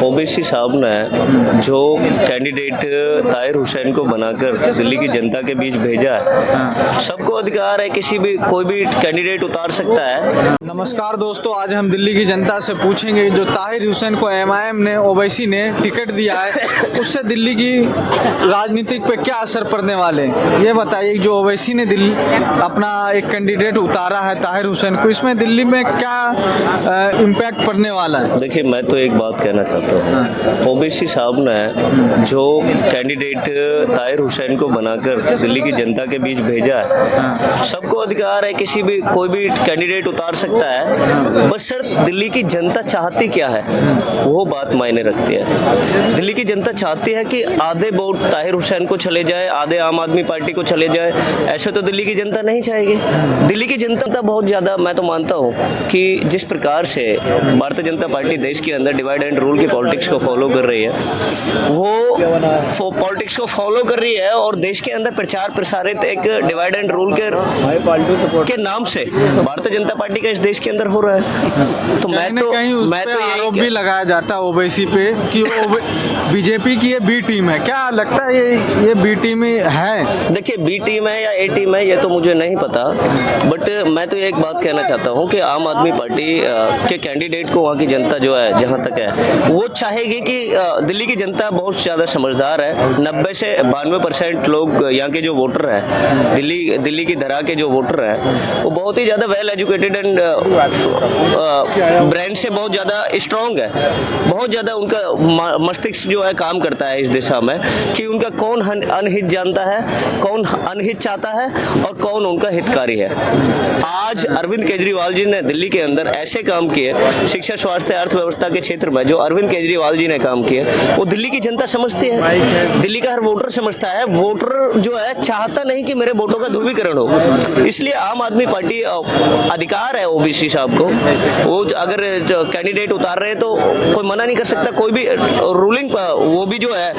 ओवैसी साहब ने जो कैंडिडेट ताहिर हुसैन को बनाकर दिल्ली की जनता के बीच भेजा है, सबको अधिकार है, किसी भी कोई भी कैंडिडेट उतार सकता है। नमस्कार दोस्तों, आज हम दिल्ली की जनता से पूछेंगे जो ताहिर हुसैन को एमआईएम ने ओवैसी ने टिकट दिया है, उससे दिल्ली की राजनीतिक पे क्या असर पड़ने वाले हैं। ये बताइए, जो ओवैसी ने दिल्ली अपना एक कैंडिडेट उतारा है ताहिर हुसैन को, इसमें दिल्ली में क्या इम्पैक्ट पड़ने वाला है। देखिए, मैं तो एक बात कहना चाहता हूँ, ओवैसी साहब ने जो कैंडिडेट ताहिर हुसैन को बनाकर दिल्ली की जनता के बीच भेजा है, सबको अधिकार है, किसी भी कोई भी कैंडिडेट उतार सकता है, बस शर्त दिल्ली की जनता चाहती क्या है वो बात मायने रखती है। दिल्ली की जनता चाहती है कि आधे वोट ताहिर हुसैन को चले जाए, आधे आम आदमी पार्टी को चले जाए, ऐसे तो दिल्ली की जनता नहीं चाहेगी। दिल्ली की जनता बहुत ज़्यादा, मैं तो मानता हूँ कि जिस प्रकार से भारतीय जनता पार्टी देश के अंदर डिवाइड एंड रूल की पॉलिटिक्स को फॉलो कर रही है, वो पॉलिटिक्स को फॉलो कर रही है और देश के अंदर प्रचार प्रसारित एक डिवाइड एंड रूल के नाम से भारतीय जनता पार्टी का इस देश के अंदर हो रहा है। तो मैं तो आरोप भी लगाया जाता है ओवैसी पे कि वो बीजेपी की ये बी टीम है। क्या लगता है ये बी टीम है? देखिए, बी टीम है या ए टीम है ये तो मुझे नहीं पता, बट मैं तो एक बात कहना चाहता हूँ कि आम आदमी पार्टी के कैंडिडेट को वहाँ की जनता जो है, जहाँ तक है, वो चाहेगी कि दिल्ली की जनता बहुत ज़्यादा समझदार है। 90 से 92% लोग यहाँ के जो वोटर हैं, दिल्ली की धरा के जो वोटर हैं, वो बहुत ही ज़्यादा वेल एजुकेटेड एंड ब्रेन से बहुत ज़्यादा स्ट्रॉन्ग है। बहुत ज़्यादा उनका मस्तिष्क जो है काम करता है इस दिशा में कि उनका कौन अनहित जानता है, कौन अनहित चाहता है और कौन उनका हितकारी है। आज अरविंद केजरीवाल जी ने दिल्ली के अंदर ऐसे काम किए, शिक्षा, स्वास्थ्य, अर्थव्यवस्था के क्षेत्र में जो अरविंद केजरीवाल जी ने काम किए, वो दिल्ली की जनता समझती है, दिल्ली का हर वोटर समझता है। वोटर जो है चाहता नहीं कि मेरे वोटों का ध्रुवीकरण हो, इसलिए आम आदमी पार्टी अधिकार है ओबीसी साहब को, वो अगर कैंडिडेट उतार रहे हैं तो कोई मना नहीं कर सकता। कोई भी रूलिंग, वो भी जो है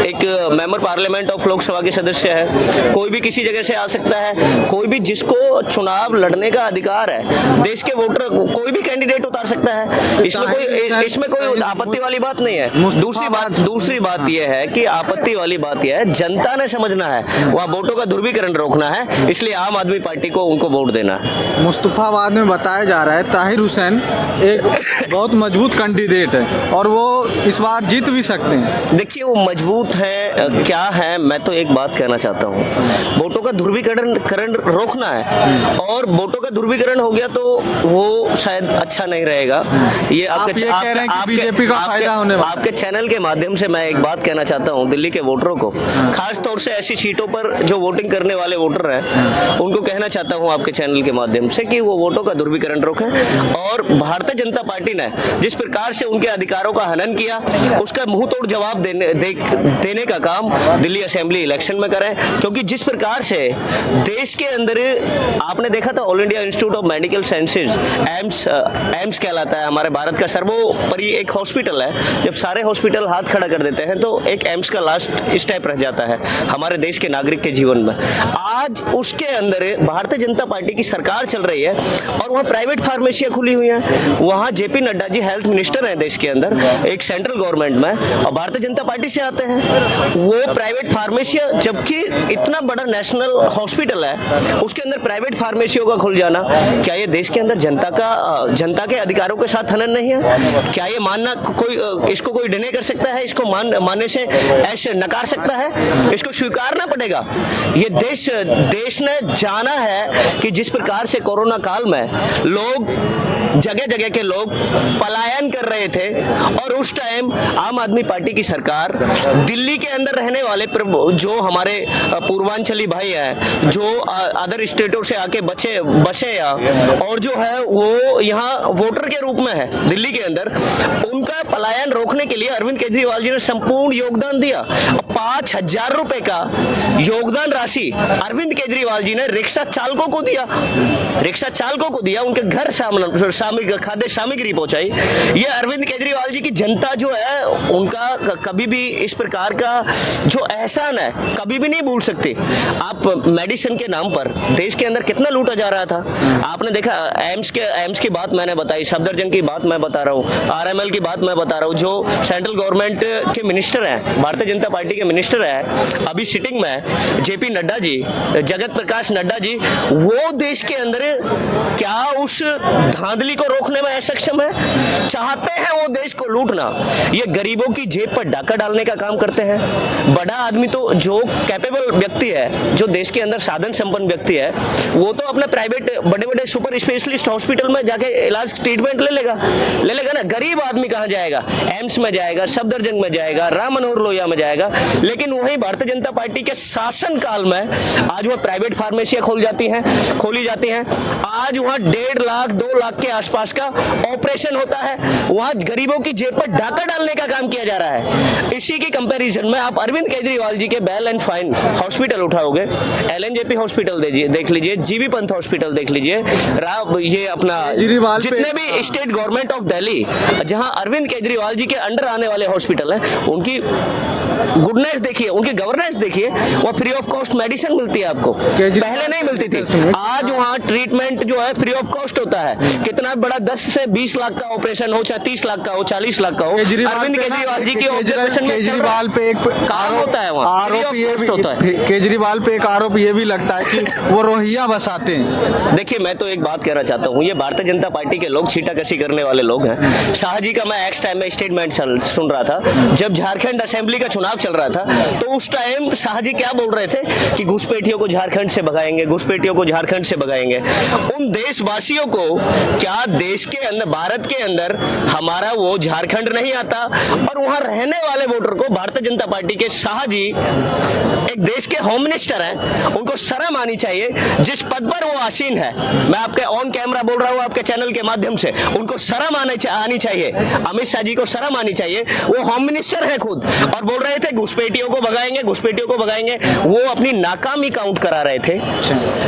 एक मेंबर पार्लियामेंट ऑफ लोकसभा के सदस्य है, कोई भी किसी जगह से आ सकता है, कोई भी जिसको चुनाव लड़ने का अधिकार है, देश के वोटर कोई भी कैंडिडेट उतार सकता है। इसमें कोई आपत्ति वाली बात नहीं है। दूसरी बात यह है कि आपत्ति वाली बात यह है, जनता ने समझना है, वहाँ वोटों का ध्रुवीकरण रोकना है, इसलिए आम आदमी पार्टी को उनको वोट देना है। मुस्तफाबाद में बताया जा रहा है ताहिर हुसैन एक बहुत मजबूत कैंडिडेट है और वो इस बार जीत भी सकते हैं। देखिए, वो मजबूत है क्या है, मैं तो एक बात कहना चाहता हूँ, वोटों का ध्रुवीकरण रोकना है, और वोटों का ध्रुवीकरण हो गया तो वो शायद अच्छा नहीं रहेगा। ये बीजेपी का फायदा होने वाला। आपके चैनल के माध्यम से मैं एक बात कहना चाहता हूँ दिल्ली के वोटरों को, खास तौर से ऐसी सीटों पर जो वोटिंग करने वाले वोटर हैं, उनको कहना चाहता हूँ आपके चैनल के माध्यम से कि वो वोटों का ध्रुवीकरण रोकें, और भारतीय जनता पार्टी ने जिस प्रकार से उनके अधिकारों का हनन किया, उसका मुंह तोड़ जवाब देने का काम दिल्ली असेंबली इलेक्शन में करें। क्योंकि जिस प्रकार से देश के अंदर आपने देखा था, all India institute of medical sciences, AIIMS कहलाता है, हमारे भारत का सर्वोपरि एक हॉस्पिटल है। जब सारे हॉस्पिटल हाथ खड़ा कर देते हैं तो एक एम्स का लास्ट स्टेप रह जाता है हमारे देश के नागरिक के जीवन में। आज उसके अंदर भारतीय जनता पार्टी की सरकार चल रही है और वहाँ प्राइवेट फार्मेसियाँ खुली हुई हैं। वहाँ JP Nadda ji health minister हैं देश के अंदर, एक सेंट्रल गवर्नमेंट में, और भारतीय जनता पार्टी से आते हैं। वो प्राइवेट फार्मेसियाँ, जबकि इतना बड़ा नेशनल हॉस्पिटल है, उसके अंदर प्राइवेट फार्मेसियों का खुल जाना, क्या ये देश के अंदर जनता के अधिकारों के साथ हनन नहीं है? क्या ये मानना इसको कोई डिने कर सकता है? इसको मानने से ऐसे नकार सकता है? इसको स्वीकारना पड़ेगा। ये देश ने जाना है कि जिस प्रकार से कोरोना काल में लोग, जगह जगह के लोग पलायन कर रहे थे, और उस टाइम आम आदमी पार्टी की सरकार दिल्ली के अंदर रहने वाले जो हमारे पूर्वांचली भाई हैं, जो अदर स्टेटों से आके बसे और जो है वो यहाँ वोटर के रूप में है दिल्ली के अंदर, उनका पलायन रोकने के लिए अरविंद केजरीवाल जी ने संपूर्ण योगदान दिया। 5,000 रुपए का योगदान राशि अरविंद केजरीवाल जी ने रिक्शा चालकों को दिया, उनके घर खाद्य सामग्री पहुंचाई। ये अरविंद केजरीवाल जी की जनता जो है उनका कभी भी इस प्रकार का जो एहसान है कभी भी नहीं भूल सकती। आप मेडिसिन के नाम पर देश के अंदर कितना लूटा जा रहा था, आपने देखा। एम्स की बात मैंने बताई, सफदरजंग की बात मैं बता रहा हूँ, आरएमएल की बात मैं बता रहा हूँ। जो सेंट्रल गवर्नमेंट के मिनिस्टर हैं, भारतीय जनता पार्टी के मिनिस्टर हैं अभी सिटिंग में, जेपी नड्डा जी, जगत प्रकाश नड्डा जी, वो देश के अंदर क्या उस धांधली को रोकने में सक्षम है? चाहते हैं वो देश को लूटना। ये गरीबों की जेब पर डाका डालने का काम करते हैं। बड़ा आदमी तो जो कैपेबल व्यक्ति है, जो देश के अंदर साधन संपन्न व्यक्ति है, वो तो अपने प्राइवेट बड़े बड़े सुपर स्पेशलिस्ट हॉस्पिटल में जाके इलाज ट्रीटमेंट ले लेगा ना। गरीब आदमी कहाँ जाएगा? एम्स में जाएगा, सफदरजंग में जाएगा, राम मनोहर लोहिया में जाएगा। लेकिन वहीं भारतीय जनता पार्टी के शासन काल में आज वह प्राइवेट फार्मेसियां खोली जाती हैं। आज वहाँ 1.5 लाख 2 लाख के आसपास का ऑपरेशन होता है। वहाँ गरीबों की जेब पर डाका डालने का काम किया जा रहा है। इसी की कंपैरिजन में आप अरविंद केजरीवाल जी के बेल एंड फाइन हॉस्पिटल उठाओगे, एलएनजेपी हॉस्पिटल देख लीजिए, जीबी पंत हॉस्पिटल देख लीजिए, ये अपना जितने भी स्टेट गवर्नमेंट ऑफ दिल्ली जहां अरविंद केजरीवाल जी के अंडर आने वाले हॉस्पिटल हैं, उनकी गुडनेस देखिए, उनकी गवर्नेंस देखिए। वो फ्री ऑफ कॉस्ट मेडिसिन मिलती है आपको, पहले नहीं मिलती थी। आज वहाँ ट्रीटमेंट जो है फ्री ऑफ कॉस्ट होता है। कितना बड़ा 10 से 20 लाख का ऑपरेशन हो, चाहे 30 लाख का हो, 40 लाख का हो, अरविंद केजरीवाल जी की ऑब्जर्वेशन में केजरीवाल पे एक काम होता है, वहाँ आरोप केजरीवाल पे एक आरोप ये भी लगता है कि वो रोहिंग्या बसाते हैं। देखिए, मैं तो एक बात कहना चाहता हूँ, ये भारतीय जनता पार्टी के लोग छीटाकशी करने वाले लोग हैं। शाह जी का मैं एक्स टाइम में स्टेटमेंट सुन रहा था, जब झारखंड असेंबली का चुनाव चल रहा था, तो उस टाइम शाह जी क्या बोल रहे थे कि घुसपैठियों को झारखंड से भगाएंगे, घुसपैठियों को झारखंड से भगाएंगे। उन देशवासियों को क्या देश के अंदर, भारत के अंदर हमारा वो झारखंड नहीं आता? और वहां रहने वाले वोटर को भारतीय जनता पार्टी के शाह जी एक देश के होम मिनिस्टर हैं, उनको शर्म आनी चाहिए। जिस पद पर वो आसीन है, मैं आपके ऑन कैमरा बोल रहा हूँ, आपके चैनल के माध्यम से, उनको शर्म आनी चाहिए। अमित शाह जी को शर्म आनी चाहिए। वो होम मिनिस्टर है खुद, और बोल रहे थे घुसपैठियों को भगाएंगे, घुसपैठियों को भगाएंगे। वो अपनी नाकामी काउंट करा रहे थे।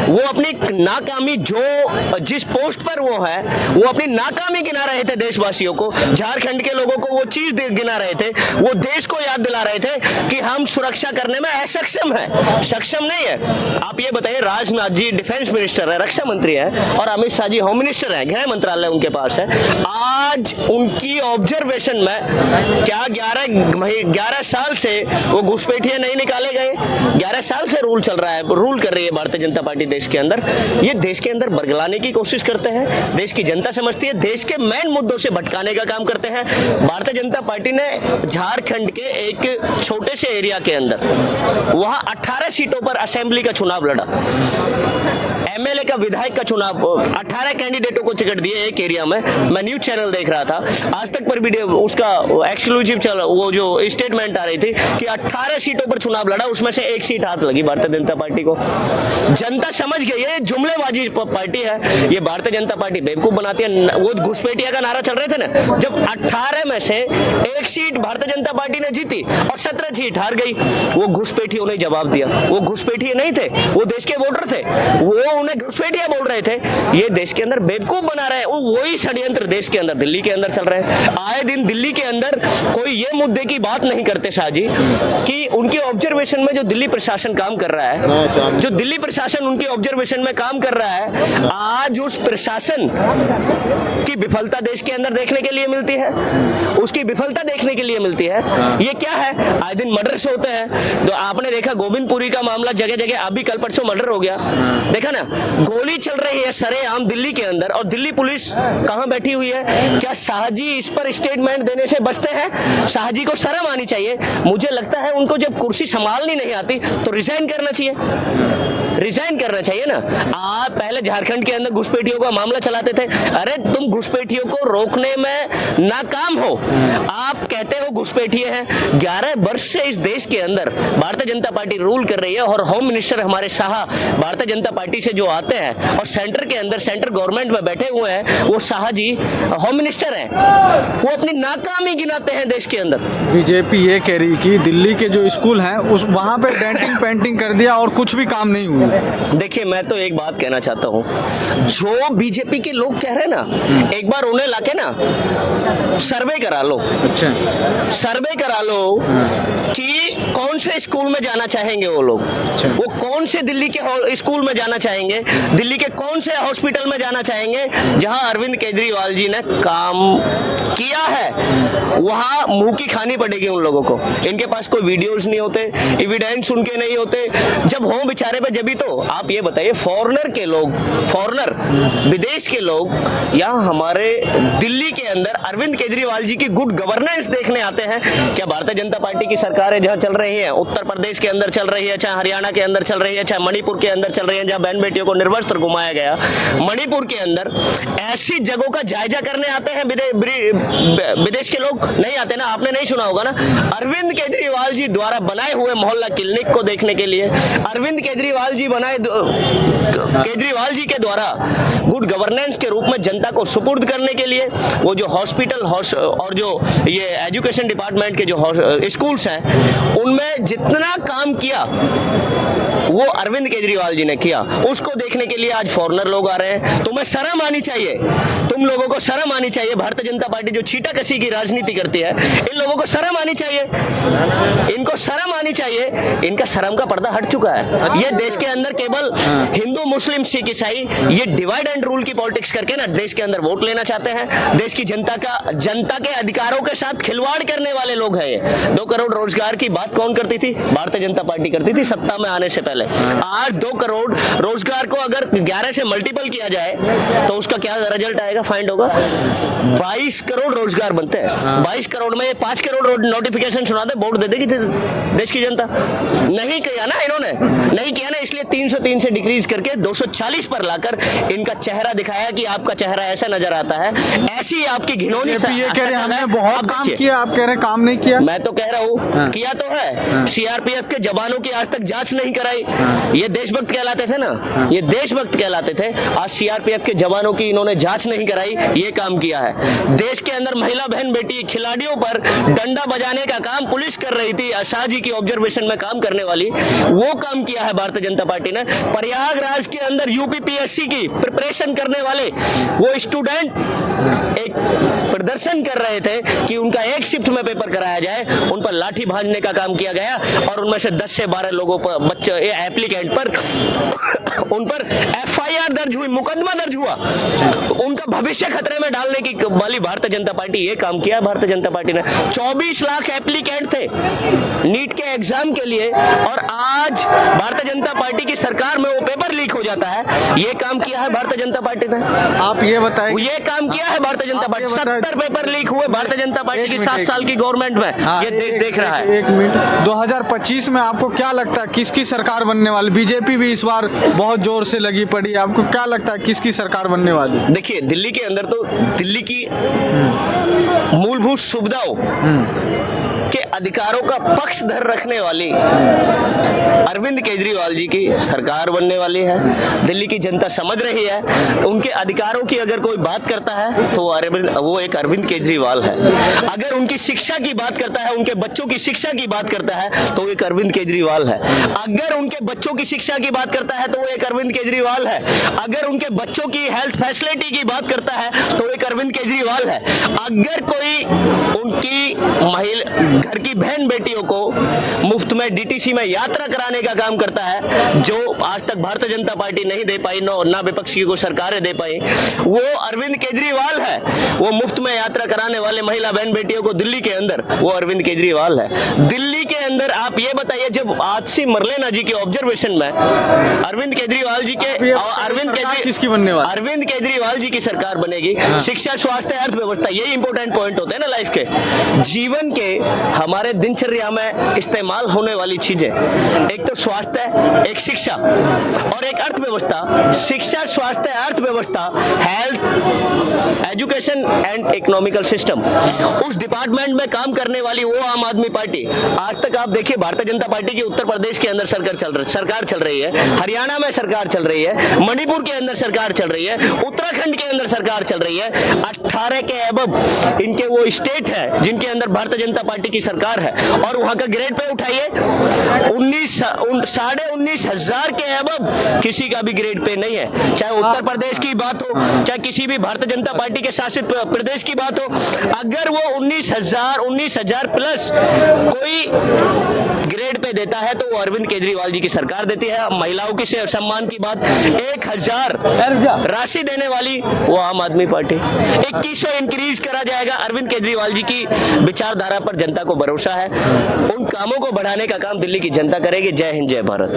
वो अपनी नाकामी, जो जिस पोस्ट पर वो है, वो अपनी नाकामी गिना रहे थे देशवासियों को, झारखंड के लोगों को वो चीज गिना रहे थे। वो देश को याद दिला रहे थे कि हम सुरक्षा करने में असक्षम है, सक्षम नहीं है। आप ये बताइए, राजनाथ जी डिफेंस मिनिस्टर है, रक्षा मंत्री है, और अमित शाह जी होम मिनिस्टर है, गृह मंत्रालय उनके पास है। आज उनकी ऑब्जर्वेशन में क्या 11 साल से वो घुसपैठिए नहीं निकाले गए? 11 साल से रूल चल रहा है, रूल कर रही है भारतीय जनता पार्टी देश के अंदर। ये देश के अंदर बरगलाने की कोशिश करते हैं, देश की जनता समझती है, देश के मेन मुद्दों से भटकाने का काम करते हैं। भारतीय जनता पार्टी ने झारखंड के एक छोटे से एरिया के अंदर वहां 18 सीटों पर असेंबली का चुनाव लड़ा, एमएलए का, विधायक का चुनाव, 18 कैंडिडेटों को टिकट दिए एक एरिया में। मैं न्यूज चैनल देख रहा था, आज तक पर वीडियो उसका एक्सक्लूसिव वो जो स्टेटमेंट आ रही थी कि 18 सीटों पर चुनाव लड़ा, उसमें से 1 सीट हाथ लगी भारतीय जनता पार्टी को। जनता समझ गई ये जुमलेबाजी पार्टी है, ये भारतीय जनता पार्टी बेवकूफ बनाती है। वो घुसपैठिया का नारा चल रहे थे ना, जब 18 में से 1 सीट भारतीय जनता पार्टी ने जीती और 17 सीट हार गई, वो घुसपैठियों ने जवाब दिया। वो घुसपैठिए नहीं थे, वो देश के वोटर थे, वो उन्हें घुसपैठिया बोल रहे थे। ये देश के अंदर बेवकूफ बना रहे हैं। वही षड्यंत्र देश के अंदर, दिल्ली के अंदर चल रहे हैं। आए दिन दिल्ली के अंदर कोई ये मुद्दे की बात नहीं करते शाह जी कि उनके ऑब्जर्वेशन में जो दिल्ली प्रशासन काम कर रहा है, जो दिल्ली प्रशासन उनकी ऑब्जर्वेशन में काम कर रहा है, आज उस प्रशासन की विफलता देश के अंदर देखने के लिए मिलती है, उसकी विफलता देखने के लिए मिलती है। ये क्या है? आए दिन मर्डर्स होते हैं। तो आपने देखा गोविंदपुरी का मामला, जगह जगह अभी कल परसों मर्डर हो गया, देखा ना, गोली चल रही है सरेआम दिल्ली के अंदर, और दिल्ली पुलिस कहां बैठी हुई है? क्या शाह जी इस पर स्टेटमेंट देने से बचते हैं? शाह जी को शर्म आनी चाहिए। मुझे लगता है उनको जब कुर्सी संभालनी नहीं आती तो रिजाइन करना चाहिए, रिजाइन करना चाहिए ना। आप पहले झारखंड के अंदर घुसपैठियों का मामला चलाते थे, अरे तुम घुसपैठियों को रोकने में नाकाम हो। आप कहते हो घुसपैठिए हैं। 11 वर्ष से इस देश के अंदर भारतीय जनता पार्टी रूल कर रही है, और होम मिनिस्टर हमारे शाह भारतीय जनता पार्टी से जो आते हैं और सेंटर के अंदर, सेंटर गवर्नमेंट में बैठे हुए हैं, वो शाह जी होम मिनिस्टर हैं, वो अपनी नाकामी गिनाते हैं देश के अंदर। बीजेपी ये कह रही कि दिल्ली के जो स्कूल हैं उस वहाँ पे डेंटिंग पेंटिंग कर दिया और कुछ भी काम नहीं हुआ। देखिए, मैं तो एक बात कहना चाहता हूँ, जो बीजेपी के लोग कह रहे हैं ना, एक बार उन्हें लाके ना सर्वे करा लो, अच्छा, सर्वे करा लो कि कौन से स्कूल में जाना चाहेंगे वो लोग, वो कौन से दिल्ली के स्कूल में जाना चाहेंगे, दिल्ली के कौन से हॉस्पिटल में जाना चाहेंगे जहां अरविंद केजरीवाल जी ने काम किया है, वहां मुंह की खानी पड़ेगी उन लोगों को। इनके पास कोई वीडियोस नहीं होते, एविडेंस उनके नहीं होते, जब हो बेचारे पे जभी तो। आप ये बताइए, फॉरेनर के लोग, फॉरेनर विदेश के लोग यहाँ हमारे दिल्ली के अंदर अरविंद केजरीवाल जी की गुड गवर्नेंस देखने आते हैं क्या? भारतीय जनता पार्टी की सरकार है जहाँ चल रही है, उत्तर प्रदेश के अंदर चल रही है, चाहे हरियाणा के अंदर चल रही है, चाहे मणिपुर के अंदर चल रही है, जहाँ बहन बेटियों को निर्वस्त्र घुमाया गया, मणिपुर के अंदर ऐसी जगहों का जायजा करने आते हैं विदेश के लोग? नहीं आते ना। आपने नहीं सुना होगा ना, अरविंद केजरीवाल जी द्वारा बनाए हुए मोहल्ला क्लिनिक को देखने के लिए, अरविंद केजरीवाल जी के द्वारा गुड गवर्नेंस के रूप में जनता को सुपुर्द करने के लिए, वो जो हॉस्पिटल और जो ये एजुकेशन डिपार्टमेंट के जो स्कूल्स हैं, उनमें जितना काम किया वो अरविंद केजरीवाल जी ने किया, उसको देखने के लिए आज फॉरेनर लोग आ रहे हैं। तुम्हें शर्म आनी चाहिए, तुम लोगों को शर्म आनी चाहिए। भारतीय जनता पार्टी जो छीटाकशी की राजनीति करती है, इन लोगों को शर्म आनी चाहिए, इनको शर्म आनी चाहिए। इनका शर्म का पर्दा हट चुका है। ये देश के अंदर केवल हिंदू, मुस्लिम, सिख, ईसाई, ये डिवाइड एंड रूल की पॉलिटिक्स करके ना देश के अंदर वोट लेना चाहते हैं। देश की जनता के अधिकारों के साथ खिलवाड़ करने वाले लोग हैं ये। 2 करोड़ रोजगार की बात कौन करती थी? भारतीय जनता पार्टी करती थी सत्ता में आने से पहले। आज 2 करोड़ रोजगार को अगर 11 से मल्टीपल किया जाए तो उसका क्या रिजल्ट आएगा, फाइंड होगा? 22 करोड़ रोजगार बनते हैं। 22 करोड़ में 5 करोड़ नोटिफिकेशन सुना दे, वोट दे देगी देश की जनता। नहीं किया ना इन्होंने, नहीं किया ना, इसलिए 303 से डिक्रीज करके 240 पर लाकर इनका चेहरा दिखाया कि आपका चेहरा ऐसा नजर आता है। ऐसी आपकी घिनौनी ये कह रहे हैं हमने बहुत काम किया, आप कह रहे हैं काम नहीं किया। मैं तो कह रहा हूँ किया तो है। सीआरपीएफ के जवानों की आज तक जांच नहीं कराई। ये देशभक्त कहलाते थे ना, ये देशभक्त कहलाते थे। आज सीआरपीएफ के जवानों की इन्होंने जांच नहीं कराई, ये काम किया है। देश के अंदर महिला बहन बेटी खिलाड़ियों पर डंडा बजाने का काम पुलिस कर रही थी, शाह जी की ऑब्जर्वेशन में काम करने वाली, वो काम किया है भारतीय जनता पार्टी ने। प्रयागराज के अंदर यूपीपीएससी की प्रिपरेशन करने वाले वो स्टूडेंट एक प्रदर्शन कर रहे थे कि उनका एक शिफ्ट में पेपर कराया जाए, उन पर लाठी भांजने का काम किया गया और उनमें से 10 से 12 लोगों पर, बच्चे एप्लीकेंट पर उन पर एफआईआर दर्ज हुई, मुकदमा दर्ज हुआ। उनका भविष्य खतरे में डालने की वाली भारतीय जनता पार्टी, ये काम किया भारतीय जनता पार्टी ने। 24 लाख एप्लीकेंट थे नीट के एग्जाम के लिए और आज भारतीय जनता पार्टी की सरकार में वो पेपर लीक हो जाता है। ये काम किया है भारतीय जनता पार्टी ने। आप ये बताएं, ये काम किया है Bharatiya Janata party. 70 paper leak हुए भारतीय जनता पार्टी की 7 साल की गवर्नमेंट में। ये देश देख रहा है। 1 मिनट, 2025 में आपको क्या लगता है किसकी सरकार बनने वाली? बीजेपी भी इस बार बहुत जोर से लगी पड़ी, आपको क्या लगता है किसकी सरकार बनने वाली? देखिए, दिल्ली के अंदर तो दिल्ली की मूलभूत सुविधाओं के अधिकारों का पक्षधर रखने वाली अरविंद केजरीवाल जी की सरकार बनने वाली है। दिल्ली की जनता समझ रही है, उनके अधिकारों की अगर कोई बात करता है तो वो एक अरविंद केजरीवाल है। अगर उनकी शिक्षा की बात करता है, उनके बच्चों की शिक्षा की बात करता है तो एक अरविंद केजरीवाल है। अगर उनके बच्चों की शिक्षा की बात करता है तो वो एक अरविंद केजरीवाल है। अगर उनके बच्चों की हेल्थ फैसिलिटी की बात करता है तो एक अरविंद केजरीवाल है। अगर कोई उनकी महिला घर की बहन बेटियों को मुफ्त में डीटीसी में यात्रा कराने का काम करता है, जो आज तक भारतीय जनता पार्टी नहीं दे पाई, ना विपक्ष की कोई सरकारें दे पाई, वो अरविंद केजरीवाल है। वो मुफ्त में यात्रा कराने वाले महिला बहन बेटियों को दिल्ली के अंदर, वो अरविंद केजरीवाल है। दिल्ली के अंदर आप ये बताइए, जब आतिशी मरलेना जी के ऑब्जर्वेशन में अरविंद केजरीवाल जी के किसकी बनने वाली? अरविंद केजरीवाल जी की सरकार बनेगी। शिक्षा, स्वास्थ्य, अर्थव्यवस्था, यही इंपॉर्टेंट पॉइंट होते हैं ना लाइफ के, जीवन के, हमारे दिनचर्या में इस्तेमाल होने वाली चीजें। एक तो स्वास्थ्य, एक शिक्षा और एक अर्थव्यवस्था। शिक्षा, स्वास्थ्य, अर्थव्यवस्था, health, education and economical system, उस डिपार्टमेंट में काम करने वाली वो आम आदमी पार्टी। आज तक आप देखिए, भारतीय जनता पार्टी की उत्तर प्रदेश के अंदर सरकार चल रही है, हरियाणा में सरकार चल रही है, मणिपुर के अंदर सरकार चल रही है, उत्तराखंड के अंदर सरकार चल रही है। 18 के अबव इनके वो स्टेट है जिनके अंदर भारतीय जनता पार्टी की सरकार सरकार है और वहां का ग्रेड पे उठाइए 19,500 के अबव किसी का भी ग्रेड पे नहीं है। चाहे उत्तर प्रदेश की बात हो, चाहे किसी भी भारतीय जनता पार्टी के शासित प्रदेश की बात हो, अगर वो 19,000 प्लस कोई ग्रेड पे देता है तो वो अरविंद केजरीवाल जी की सरकार देती है। महिलाओं की सम्मान की बात 1,000 राशि देने वाली वो आम आदमी पार्टी। 2100 इंक्रीज करा जाएगा। अरविंद केजरीवाल जी की विचारधारा पर जनता को भरोसा है। उन कामों को बढ़ाने का काम दिल्ली की जनता करेगी। जय हिंद, जय भारत।